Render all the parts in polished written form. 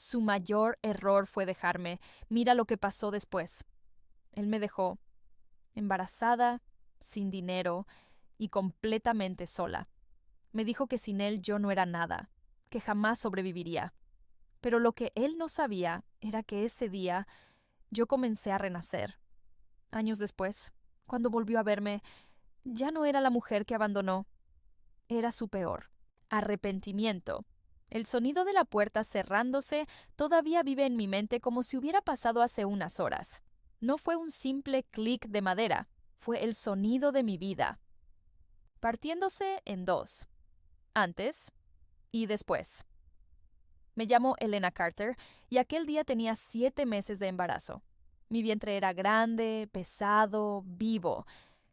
Su mayor error fue dejarme. Mira lo que pasó después. Él me dejó, embarazada, sin dinero y completamente sola. Me dijo que sin él yo no era nada, que jamás sobreviviría. Pero lo que él no sabía era que ese día yo comencé a renacer. Años después, cuando volvió a verme, ya no era la mujer que abandonó, era su peor. Arrepentimiento. El sonido de la puerta cerrándose todavía vive en mi mente como si hubiera pasado hace unas horas. No fue un simple clic de madera, fue el sonido de mi vida, partiéndose en dos, antes y después. Me llamo Elena Carter y aquel día tenía 7 meses de embarazo. Mi vientre era grande, pesado, vivo.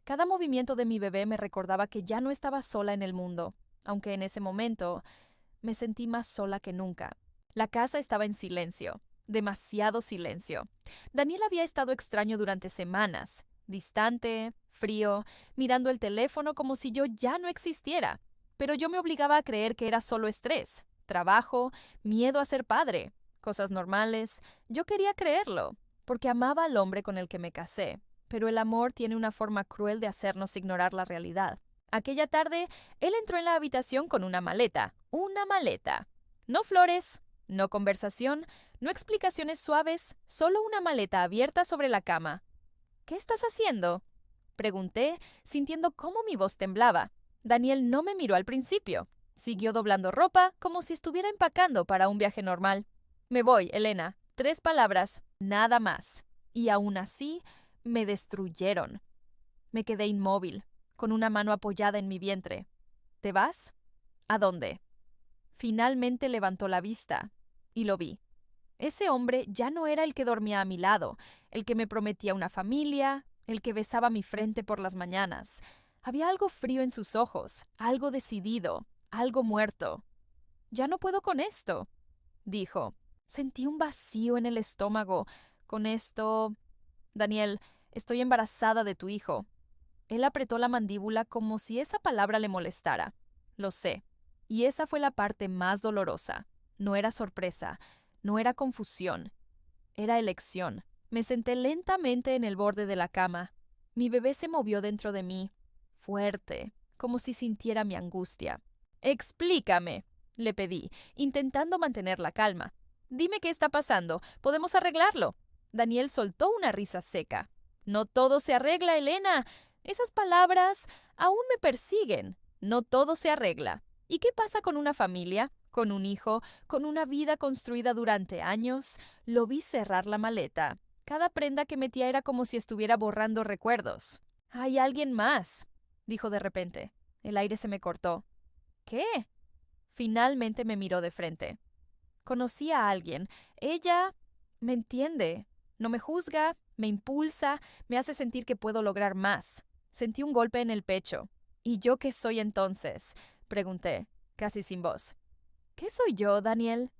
Cada movimiento de mi bebé me recordaba que ya no estaba sola en el mundo, aunque en ese momento me sentí más sola que nunca. La casa estaba en silencio, demasiado silencio. Daniel había estado extraño durante semanas, distante, frío, mirando el teléfono como si yo ya no existiera. Pero yo me obligaba a creer que era solo estrés, trabajo, miedo a ser padre, cosas normales. Yo quería creerlo, porque amaba al hombre con el que me casé. Pero el amor tiene una forma cruel de hacernos ignorar la realidad. Aquella tarde, él entró en la habitación con una maleta. Una maleta. No flores, no conversación, no explicaciones suaves, solo una maleta abierta sobre la cama. ¿Qué estás haciendo?, pregunté, sintiendo cómo mi voz temblaba. Daniel no me miró al principio. Siguió doblando ropa como si estuviera empacando para un viaje normal. Me voy, Elena. 3 palabras, nada más. Y aún así, me destruyeron. Me quedé inmóvil, con una mano apoyada en mi vientre. ¿Te vas? ¿A dónde? Finalmente levantó la vista, y lo vi. Ese hombre ya no era el que dormía a mi lado, el que me prometía una familia, el que besaba mi frente por las mañanas. Había algo frío en sus ojos, algo decidido, algo muerto. «Ya no puedo con esto», dijo. Sentí un vacío en el estómago. Con esto... Daniel, estoy embarazada de tu hijo. Él apretó la mandíbula como si esa palabra le molestara. Lo sé. Y esa fue la parte más dolorosa. No era sorpresa, no era confusión, era elección. Me senté lentamente en el borde de la cama. Mi bebé se movió dentro de mí, fuerte, como si sintiera mi angustia. «Explícame», le pedí, intentando mantener la calma. «Dime qué está pasando. Podemos arreglarlo». Daniel soltó una risa seca. «No todo se arregla, Elena. Esas palabras aún me persiguen. No todo se arregla. ¿Y qué pasa con una familia? ¿Con un hijo? ¿Con una vida construida durante años?» Lo vi cerrar la maleta. Cada prenda que metía era como si estuviera borrando recuerdos. «Hay alguien más», dijo de repente. El aire se me cortó. «¿Qué?» Finalmente me miró de frente. Conocí a alguien. Ella me entiende. No me juzga, me impulsa, me hace sentir que puedo lograr más. Sentí un golpe en el pecho. «¿Y yo qué soy entonces?», pregunté, casi sin voz. «¿Qué soy yo, Daniel?».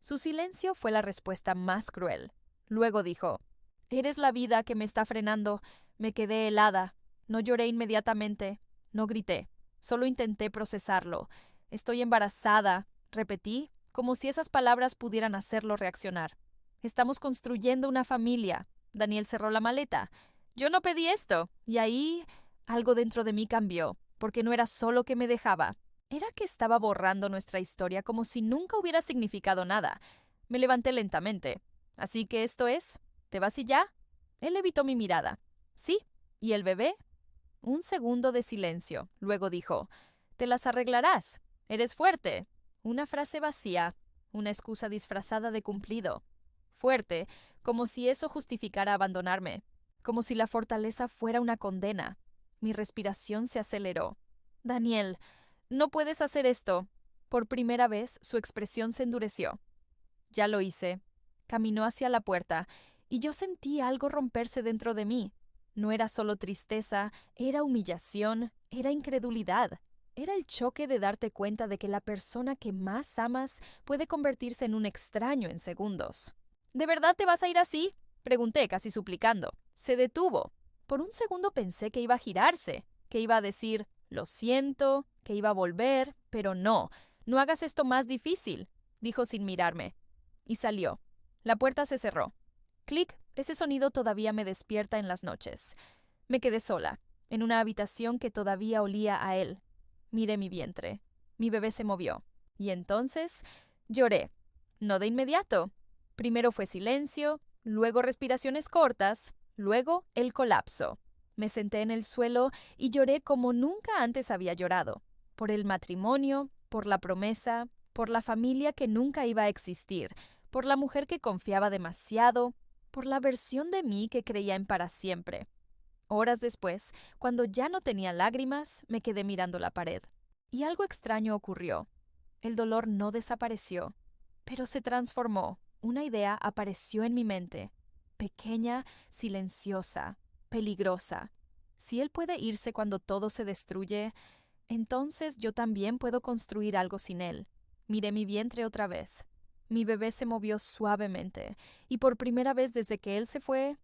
Su silencio fue la respuesta más cruel. Luego dijo: «Eres la vida que me está frenando». Me quedé helada. No lloré inmediatamente. No grité. Solo intenté procesarlo. «Estoy embarazada», repetí, como si esas palabras pudieran hacerlo reaccionar. «Estamos construyendo una familia». Daniel cerró la maleta. «Yo no pedí esto». Y ahí algo dentro de mí cambió, porque no era solo que me dejaba. Era que estaba borrando nuestra historia como si nunca hubiera significado nada. Me levanté lentamente. «¿Así que esto es? ¿Te vas y ya?». Él evitó mi mirada. «Sí. ¿Y el bebé?». Un segundo de silencio. Luego dijo: «Te las arreglarás. Eres fuerte». Una frase vacía, una excusa disfrazada de cumplido. Fuerte, como si eso justificara abandonarme, como si la fortaleza fuera una condena. Mi respiración se aceleró. «Daniel, no puedes hacer esto». Por primera vez, su expresión se endureció. «Ya lo hice». Caminó hacia la puerta, y yo sentí algo romperse dentro de mí. No era solo tristeza, era humillación, era incredulidad. Era el choque de darte cuenta de que la persona que más amas puede convertirse en un extraño en segundos. «¿De verdad te vas a ir así?», pregunté, casi suplicando. Se detuvo. Por un segundo pensé que iba a girarse, que iba a decir: «Lo siento», que iba a volver, pero no. «No hagas esto más difícil», dijo sin mirarme. y salió. La puerta se cerró. Clic, ese sonido todavía me despierta en las noches. Me quedé sola, en una habitación que todavía olía a él. Miré mi vientre. Mi bebé se movió. Y entonces lloré. No de inmediato. Primero fue silencio, luego respiraciones cortas, luego el colapso. Me senté en el suelo y lloré como nunca antes había llorado. Por el matrimonio, por la promesa, por la familia que nunca iba a existir, por la mujer que confiaba demasiado, por la versión de mí que creía en para siempre. Horas después, cuando ya no tenía lágrimas, me quedé mirando la pared. Y algo extraño ocurrió. El dolor no desapareció, pero se transformó. Una idea apareció en mi mente. Pequeña, silenciosa, peligrosa. Si él puede irse cuando todo se destruye, entonces yo también puedo construir algo sin él. Miré mi vientre otra vez. Mi bebé se movió suavemente, y por primera vez desde que él se fue,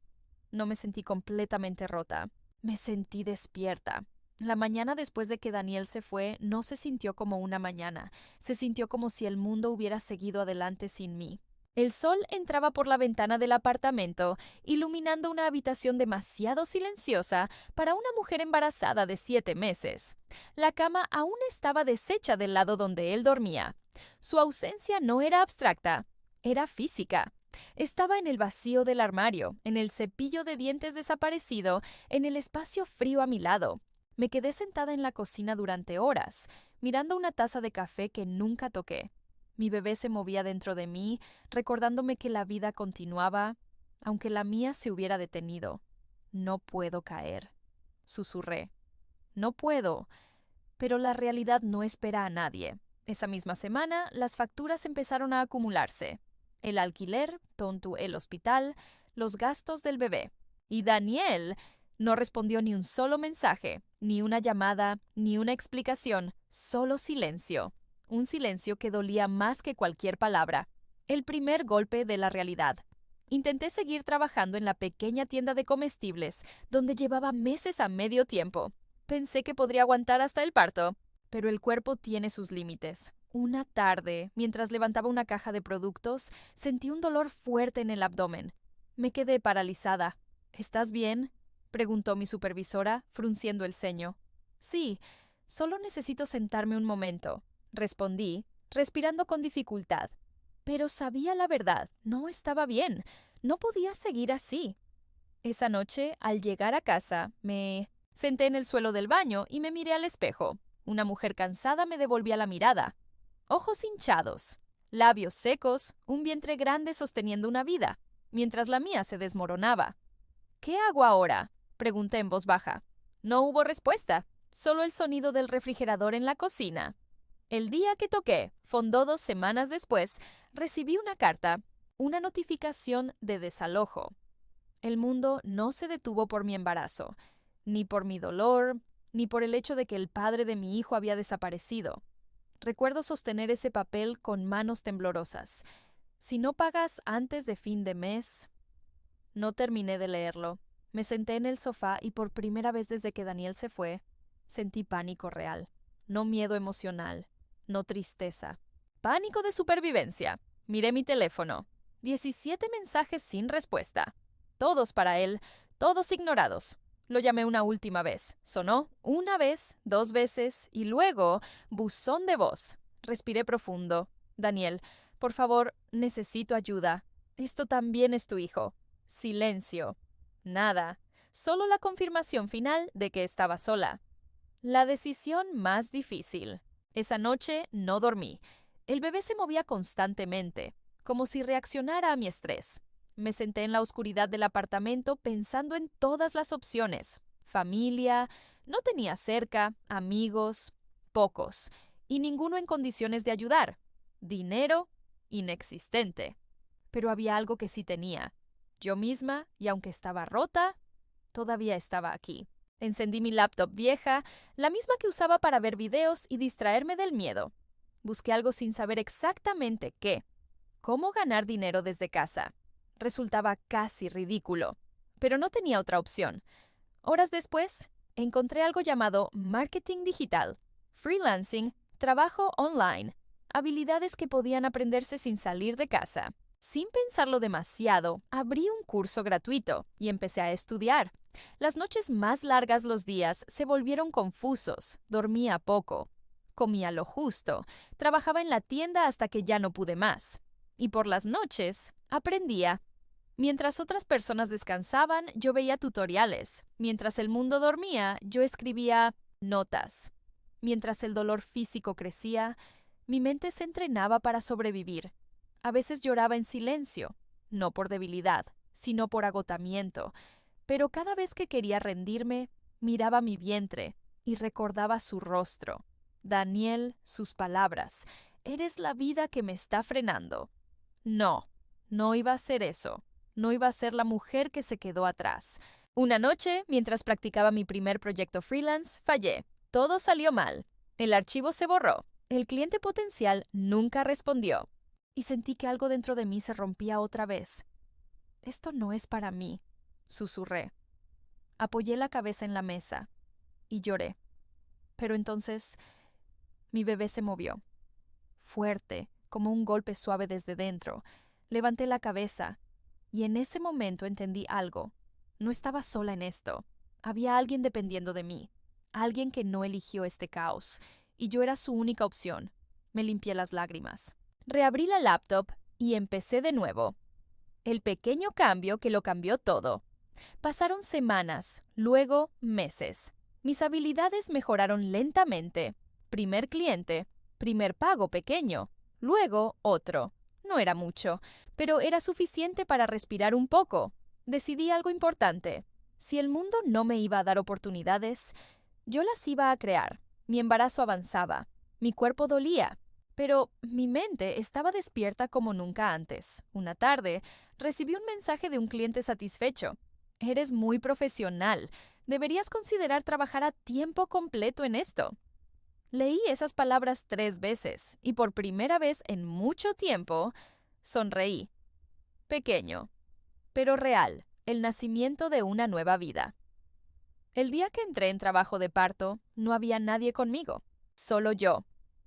no me sentí completamente rota. Me sentí despierta. La mañana después de que Daniel se fue no se sintió como una mañana. Se sintió como si el mundo hubiera seguido adelante sin mí. El sol entraba por la ventana del apartamento, iluminando una habitación demasiado silenciosa para una mujer embarazada de 7 meses. La cama aún estaba deshecha del lado donde él dormía. Su ausencia no era abstracta, era física. Estaba en el vacío del armario, en el cepillo de dientes desaparecido, en el espacio frío a mi lado. Me quedé sentada en la cocina durante horas, mirando una taza de café que nunca toqué. Mi bebé se movía dentro de mí, recordándome que la vida continuaba, aunque la mía se hubiera detenido. No puedo caer, susurré. No puedo, pero la realidad no espera a nadie. Esa misma semana, las facturas empezaron a acumularse. El alquiler, tonto el hospital, los gastos del bebé. Y Daniel no respondió ni un solo mensaje, ni una llamada, ni una explicación, solo silencio. Un silencio que dolía más que cualquier palabra. El primer golpe de la realidad. Intenté seguir trabajando en la pequeña tienda de comestibles, donde llevaba meses a medio tiempo. Pensé que podría aguantar hasta el parto, pero el cuerpo tiene sus límites. Una tarde, mientras levantaba una caja de productos, sentí un dolor fuerte en el abdomen. Me quedé paralizada. ¿Estás bien?, preguntó mi supervisora, frunciendo el ceño. Sí, solo necesito sentarme un momento, respondí, respirando con dificultad. Pero sabía la verdad, no estaba bien, no podía seguir así. Esa noche, al llegar a casa, me senté en el suelo del baño y me miré al espejo. Una mujer cansada me devolvía la mirada. Ojos hinchados, labios secos, un vientre grande sosteniendo una vida, mientras la mía se desmoronaba. ¿Qué hago ahora?, pregunté en voz baja. No hubo respuesta, solo el sonido del refrigerador en la cocina. El día que toqué fondo 2 semanas después, recibí una carta, una notificación de desalojo. El mundo no se detuvo por mi embarazo, ni por mi dolor, ni por el hecho de que el padre de mi hijo había desaparecido. Recuerdo sostener ese papel con manos temblorosas. Si no pagas antes de fin de mes... No terminé de leerlo. Me senté en el sofá y por primera vez desde que Daniel se fue, sentí pánico real. No miedo emocional, no tristeza. Pánico de supervivencia. Miré mi teléfono. 17 mensajes sin respuesta. Todos para él, todos ignorados. Lo llamé una última vez. Sonó una vez, 2 veces y luego buzón de voz. Respiré profundo. Daniel, por favor, necesito ayuda. Esto también es tu hijo. Silencio. Nada. Solo la confirmación final de que estaba sola. La decisión más difícil. Esa noche no dormí. El bebé se movía constantemente, como si reaccionara a mi estrés. Me senté en la oscuridad del apartamento pensando en todas las opciones. Familia, no tenía cerca, amigos, pocos, y ninguno en condiciones de ayudar. Dinero, inexistente. Pero había algo que sí tenía. Yo misma, y aunque estaba rota, todavía estaba aquí. Encendí mi laptop vieja, la misma que usaba para ver videos y distraerme del miedo. Busqué algo sin saber exactamente qué. ¿Cómo ganar dinero desde casa? Resultaba casi ridículo, pero no tenía otra opción. Horas después, encontré algo llamado marketing digital, freelancing, trabajo online, habilidades que podían aprenderse sin salir de casa. Sin pensarlo demasiado, abrí un curso gratuito y empecé a estudiar. Las noches más largas los días se volvieron confusos, dormía poco, comía lo justo, trabajaba en la tienda hasta que ya no pude más. Y por las noches, aprendía. Mientras otras personas descansaban, yo veía tutoriales. Mientras el mundo dormía, yo escribía notas. Mientras el dolor físico crecía, mi mente se entrenaba para sobrevivir. A veces lloraba en silencio, no por debilidad, sino por agotamiento, pero cada vez que quería rendirme, miraba mi vientre y recordaba su rostro. Daniel, sus palabras. Eres la vida que me está frenando. No, no iba a ser eso. No iba a ser la mujer que se quedó atrás. Una noche, mientras practicaba mi primer proyecto freelance, fallé. Todo salió mal. El archivo se borró. El cliente potencial nunca respondió. Y sentí que algo dentro de mí se rompía otra vez. Esto no es para mí, susurré. Apoyé la cabeza en la mesa y lloré. Pero entonces mi bebé se movió. Fuerte, como un golpe suave desde dentro. Levanté la cabeza y en ese momento entendí algo. No estaba sola en esto. Había alguien dependiendo de mí. Alguien que no eligió este caos. Y yo era su única opción. Me limpié las lágrimas. Reabrí la laptop y empecé de nuevo. El pequeño cambio que lo cambió todo. Pasaron semanas, luego meses. Mis habilidades mejoraron lentamente. Primer cliente, primer pago pequeño, luego otro. No era mucho, pero era suficiente para respirar un poco. Decidí algo importante. Si el mundo no me iba a dar oportunidades, yo las iba a crear. Mi embarazo avanzaba. Mi cuerpo dolía. Pero mi mente estaba despierta como nunca antes. Una tarde, recibí un mensaje de un cliente satisfecho. Eres muy profesional. Deberías considerar trabajar a tiempo completo en esto. Leí esas palabras 3 veces y por primera vez en mucho tiempo sonreí. Pequeño, pero real, el nacimiento de una nueva vida. El día que entré en trabajo de parto, no había nadie conmigo. Solo yo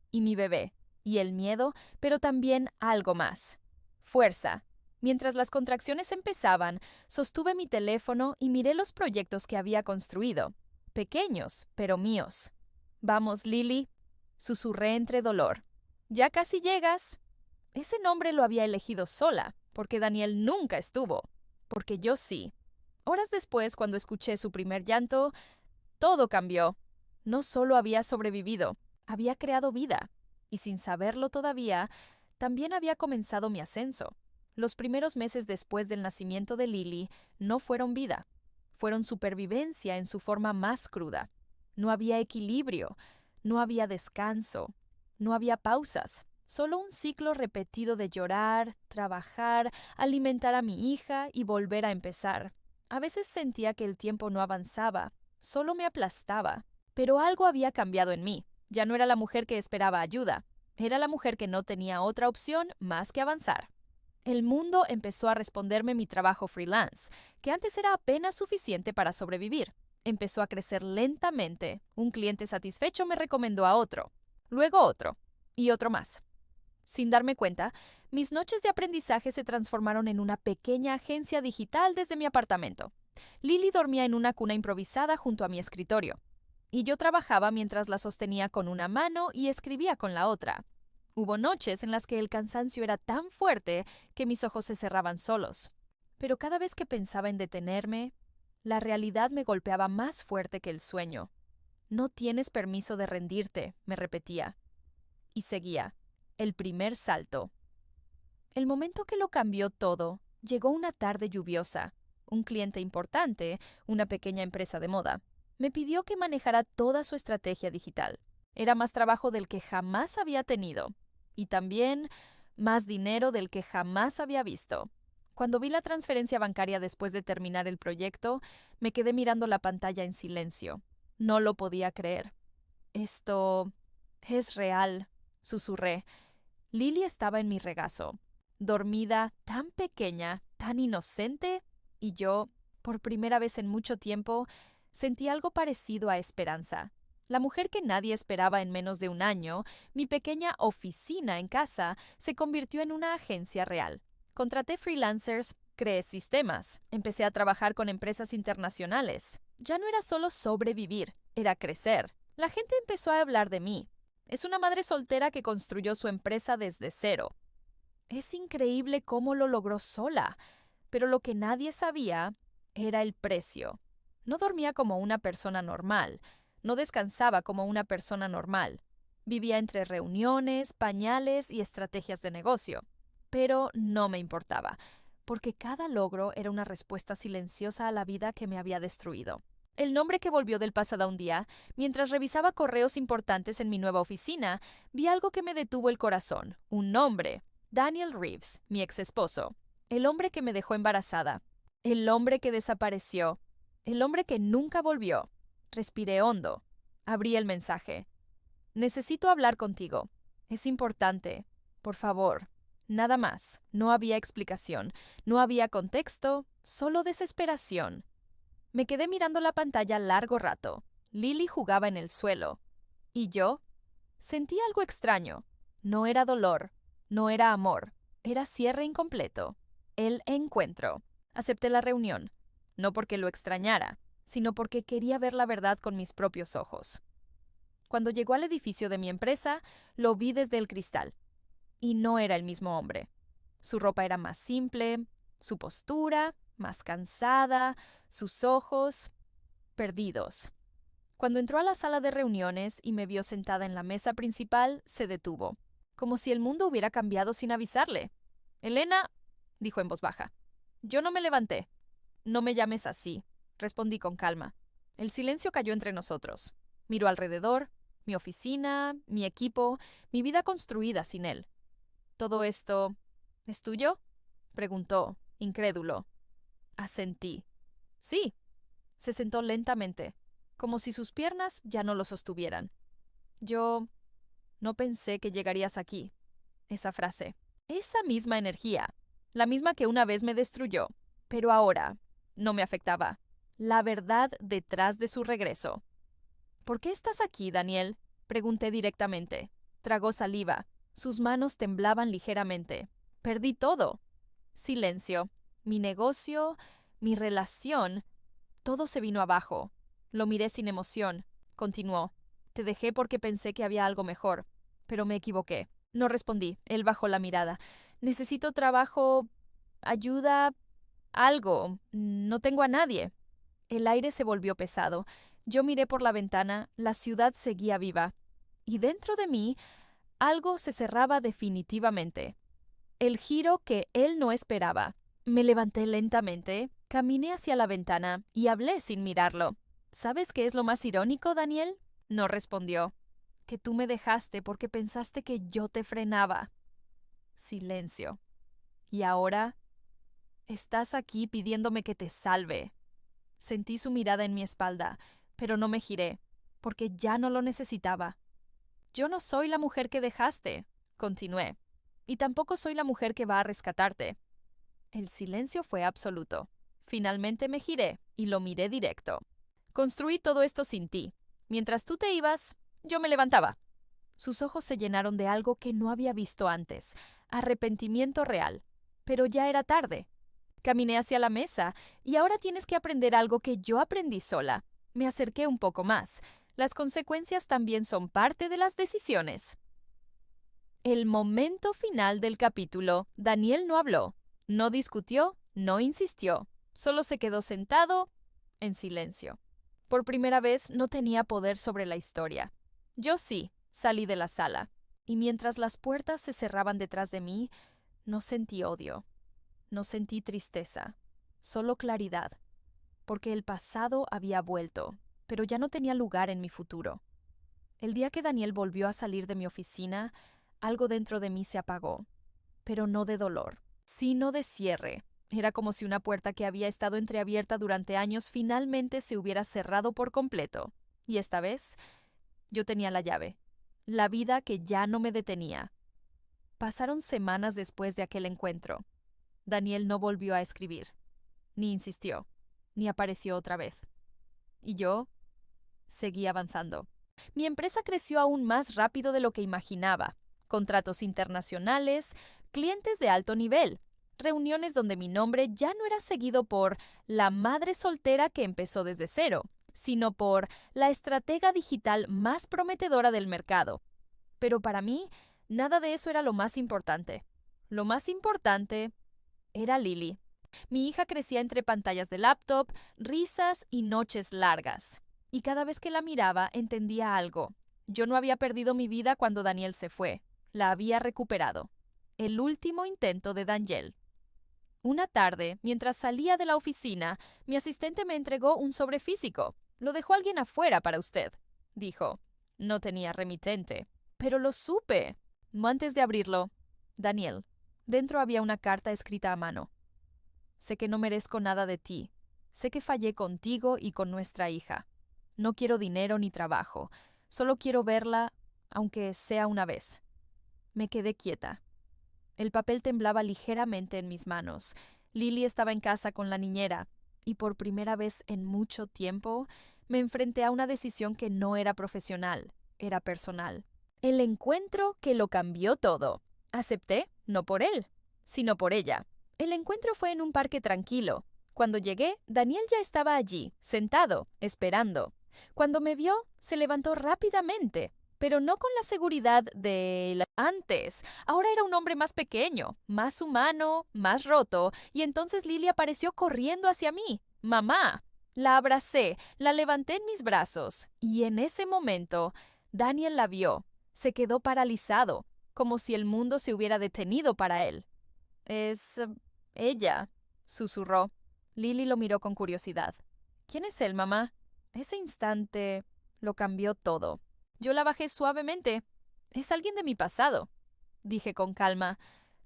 y mi bebé. Y el miedo, pero también algo más. Fuerza. Mientras las contracciones empezaban, sostuve mi teléfono y miré los proyectos que había construido. Pequeños, pero míos. Vamos, Lily, susurré entre dolor. Ya casi llegas. Ese nombre lo había elegido sola, porque Daniel nunca estuvo. Porque yo sí. Horas después, cuando escuché su primer llanto, todo cambió. No solo había sobrevivido, había creado vida. Y sin saberlo todavía, también había comenzado mi ascenso. Los primeros meses después del nacimiento de Lily no fueron vida, fueron supervivencia en su forma más cruda. No había equilibrio, no había descanso, no había pausas, solo un ciclo repetido de llorar, trabajar, alimentar a mi hija y volver a empezar. A veces sentía que el tiempo no avanzaba, solo me aplastaba, pero algo había cambiado en mí. Ya no era la mujer que esperaba ayuda, era la mujer que no tenía otra opción más que avanzar. El mundo empezó a responderme mi trabajo freelance, que antes era apenas suficiente para sobrevivir. Empezó a crecer lentamente. Un cliente satisfecho me recomendó a otro, luego otro y otro más. Sin darme cuenta, mis noches de aprendizaje se transformaron en una pequeña agencia digital desde mi apartamento. Lily dormía en una cuna improvisada junto a mi escritorio, y yo trabajaba mientras la sostenía con una mano y escribía con la otra. Hubo noches en las que el cansancio era tan fuerte que mis ojos se cerraban solos. Pero cada vez que pensaba en detenerme, la realidad me golpeaba más fuerte que el sueño. No tienes permiso de rendirte, me repetía. Y seguía. El primer salto. El momento que lo cambió todo, llegó una tarde lluviosa. Un cliente importante, una pequeña empresa de moda, me pidió que manejara toda su estrategia digital. Era más trabajo del que jamás había tenido. Y también más dinero del que jamás había visto. Cuando vi la transferencia bancaria después de terminar el proyecto, me quedé mirando la pantalla en silencio. No lo podía creer. Esto es real, susurré. Lily estaba en mi regazo, dormida, tan pequeña, tan inocente, y yo, por primera vez en mucho tiempo, sentí algo parecido a esperanza. La mujer que nadie esperaba en menos de un año, mi pequeña oficina en casa, se convirtió en una agencia real. Contraté freelancers, creé sistemas, empecé a trabajar con empresas internacionales. Ya no era solo sobrevivir, era crecer. La gente empezó a hablar de mí. Es una madre soltera que construyó su empresa desde cero. Es increíble cómo lo logró sola, pero lo que nadie sabía era el precio. No dormía como una persona normal, no descansaba como una persona normal. Vivía entre reuniones, pañales y estrategias de negocio. Pero no me importaba, porque cada logro era una respuesta silenciosa a la vida que me había destruido. El nombre que volvió del pasado un día, mientras revisaba correos importantes en mi nueva oficina, vi algo que me detuvo el corazón. Un nombre. Daniel Reeves, mi ex esposo. El hombre que me dejó embarazada. El hombre que desapareció. El hombre que nunca volvió. Respiré hondo. Abrí el mensaje. Necesito hablar contigo. Es importante. Por favor. Nada más. No había explicación. No había contexto. Solo desesperación. Me quedé mirando la pantalla largo rato. Lily jugaba en el suelo. ¿Y yo? Sentí algo extraño. No era dolor. No era amor. Era cierre incompleto. El encuentro. Acepté la reunión. No porque lo extrañara, sino porque quería ver la verdad con mis propios ojos. Cuando llegó al edificio de mi empresa, lo vi desde el cristal. Y no era el mismo hombre. Su ropa era más simple, su postura más cansada, sus ojos perdidos. Cuando entró a la sala de reuniones y me vio sentada en la mesa principal, se detuvo, como si el mundo hubiera cambiado sin avisarle. «Elena», dijo en voz baja. Yo no me levanté. «No me llames así», respondí con calma. El silencio cayó entre nosotros. Miró alrededor, mi oficina, mi equipo, mi vida construida sin él. «¿Todo esto es tuyo?», preguntó, incrédulo. Asentí. «Sí». Se sentó lentamente, como si sus piernas ya no lo sostuvieran. «Yo no pensé que llegarías aquí». Esa frase. Esa misma energía. La misma que una vez me destruyó. Pero ahora no me afectaba. La verdad detrás de su regreso. «¿Por qué estás aquí, Daniel?», pregunté directamente. Tragó saliva. Sus manos temblaban ligeramente. Perdí todo. Silencio. Mi negocio, mi relación, todo se vino abajo. Lo miré sin emoción. Continuó. «Te dejé porque pensé que había algo mejor, pero me equivoqué». No respondí. Él bajó la mirada. «Necesito trabajo, ayuda, algo. No tengo a nadie». El aire se volvió pesado. Yo miré por la ventana. La ciudad seguía viva. Y dentro de mí, algo se cerraba definitivamente. El giro que él no esperaba. Me levanté lentamente, caminé hacia la ventana y hablé sin mirarlo. «¿Sabes qué es lo más irónico, Daniel?». No respondió. «Que tú me dejaste porque pensaste que yo te frenaba». Silencio. «¿Y ahora?» «Estás aquí pidiéndome que te salve». Sentí su mirada en mi espalda, pero no me giré, porque ya no lo necesitaba. «Yo no soy la mujer que dejaste», continué. «Y tampoco soy la mujer que va a rescatarte». El silencio fue absoluto. Finalmente me giré y lo miré directo. «Construí todo esto sin ti. Mientras tú te ibas, yo me levantaba». Sus ojos se llenaron de algo que no había visto antes, arrepentimiento real. Pero ya era tarde. Caminé hacia la mesa, y ahora tienes que aprender algo que yo aprendí sola. Me acerqué un poco más. Las consecuencias también son parte de las decisiones. El momento final del capítulo, Daniel no habló, no discutió, no insistió. Solo se quedó sentado, en silencio. Por primera vez no tenía poder sobre la historia. Yo sí, salí de la sala. Y mientras las puertas se cerraban detrás de mí, no sentí odio. No sentí tristeza. Solo claridad. Porque el pasado había vuelto, pero ya no tenía lugar en mi futuro. El día que Daniel volvió a salir de mi oficina, algo dentro de mí se apagó. Pero no de dolor, sino de cierre. Era como si una puerta que había estado entreabierta durante años finalmente se hubiera cerrado por completo. Y esta vez, yo tenía la llave. La vida que ya no me detenía. Pasaron semanas después de aquel encuentro. Daniel no volvió a escribir. Ni insistió. Ni apareció otra vez. Y yo seguí avanzando. Mi empresa creció aún más rápido de lo que imaginaba. Contratos internacionales, clientes de alto nivel, reuniones donde mi nombre ya no era seguido por la madre soltera que empezó desde cero, sino por la estratega digital más prometedora del mercado. Pero para mí, nada de eso era lo más importante. Lo más importante era Lily. Mi hija crecía entre pantallas de laptop, risas y noches largas. Y cada vez que la miraba entendía algo. Yo no había perdido mi vida cuando Daniel se fue. La había recuperado. El último intento de Daniel. Una tarde, mientras salía de la oficina, mi asistente me entregó un sobre físico. Lo dejó alguien afuera para usted, dijo. No tenía remitente. Pero lo supe. Antes de abrirlo, Daniel, dentro había una carta escrita a mano. Sé que no merezco nada de ti. Sé que fallé contigo y con nuestra hija. No quiero dinero ni trabajo. Solo quiero verla, aunque sea una vez. Me quedé quieta. El papel temblaba ligeramente en mis manos. Lily estaba en casa con la niñera, y por primera vez en mucho tiempo me enfrenté a una decisión que no era profesional, era personal. El encuentro que lo cambió todo. Acepté, no por él, sino por ella. El encuentro fue en un parque tranquilo. Cuando llegué, Daniel ya estaba allí, sentado, esperando. Cuando me vio, se levantó rápidamente, pero no con la seguridad de antes. Ahora era un hombre más pequeño, más humano, más roto, y entonces Lily apareció corriendo hacia mí. ¡Mamá! La abracé, la levanté en mis brazos, y en ese momento, Daniel la vio. Se quedó paralizado, como si el mundo se hubiera detenido para él. Es ella, susurró. Lily lo miró con curiosidad. ¿Quién es él, mamá? Ese instante lo cambió todo. Yo la bajé suavemente. Es alguien de mi pasado, dije con calma.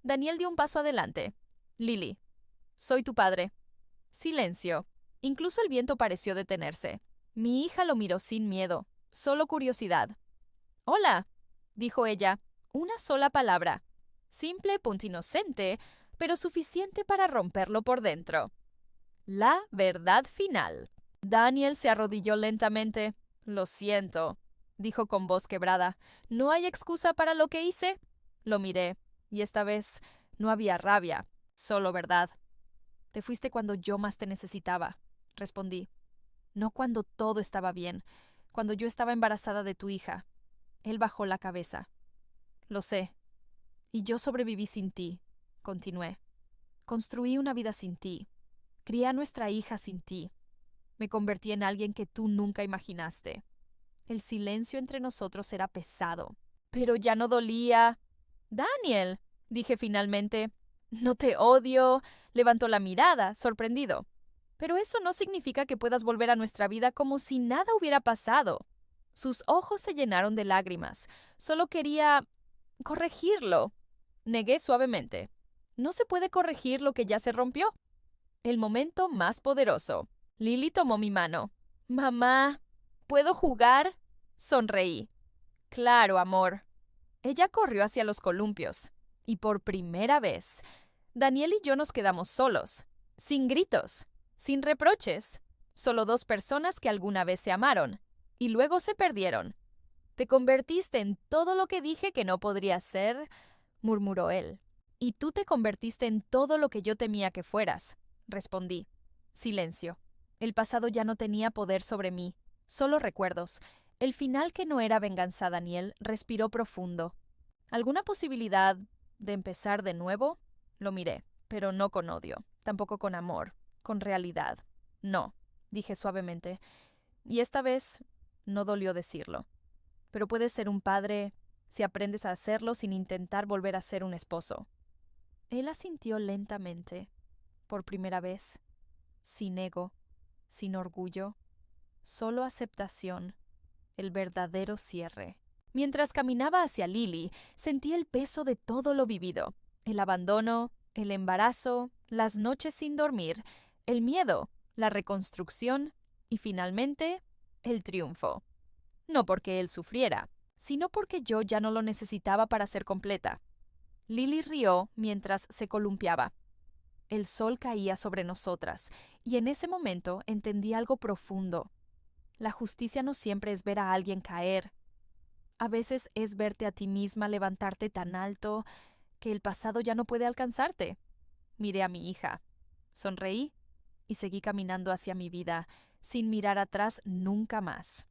Daniel dio un paso adelante. Lily, soy tu padre. Silencio. Incluso el viento pareció detenerse. Mi hija lo miró sin miedo, solo curiosidad. Hola, dijo ella. Una sola palabra. Simple, punto inocente, pero suficiente para romperlo por dentro. La verdad final. Daniel se arrodilló lentamente. Lo siento, dijo con voz quebrada. ¿No hay excusa para lo que hice? Lo miré, y esta vez no había rabia, solo verdad. Te fuiste cuando yo más te necesitaba, respondí. No cuando todo estaba bien, cuando yo estaba embarazada de tu hija. Él bajó la cabeza. Lo sé. Y yo sobreviví sin ti, continué. Construí una vida sin ti. Crié a nuestra hija sin ti. Me convertí en alguien que tú nunca imaginaste. El silencio entre nosotros era pesado, pero ya no dolía. Daniel, dije finalmente. No te odio. Levantó la mirada, sorprendido. Pero eso no significa que puedas volver a nuestra vida como si nada hubiera pasado. Sus ojos se llenaron de lágrimas. Solo quería corregirlo. Negué suavemente. No se puede corregir lo que ya se rompió. El momento más poderoso. Lily tomó mi mano. Mamá, ¿puedo jugar? Sonreí. Claro, amor. Ella corrió hacia los columpios. Y por primera vez, Daniel y yo nos quedamos solos. Sin gritos, sin reproches. Solo dos personas que alguna vez se amaron. Y luego se perdieron. Te convertiste en todo lo que dije que no podría ser, murmuró él. Y tú te convertiste en todo lo que yo temía que fueras, respondí. Silencio. El pasado ya no tenía poder sobre mí, solo recuerdos. El final que no era venganza, Daniel, respiró profundo. ¿Alguna posibilidad de empezar de nuevo? Lo miré, pero no con odio, tampoco con amor, con realidad. No, dije suavemente, y esta vez no dolió decirlo. Pero puedes ser un padre si aprendes a hacerlo sin intentar volver a ser un esposo. Él asintió lentamente, por primera vez, sin ego, sin orgullo, solo aceptación, el verdadero cierre. Mientras caminaba hacia Lily, sentí el peso de todo lo vivido, el abandono, el embarazo, las noches sin dormir, el miedo, la reconstrucción y finalmente el triunfo. No porque él sufriera, sino porque yo ya no lo necesitaba para ser completa. Lily rió mientras se columpiaba. El sol caía sobre nosotras, y en ese momento entendí algo profundo. La justicia no siempre es ver a alguien caer. A veces es verte a ti misma levantarte tan alto que el pasado ya no puede alcanzarte. Miré a mi hija. Sonreí y seguí caminando hacia mi vida, sin mirar atrás nunca más.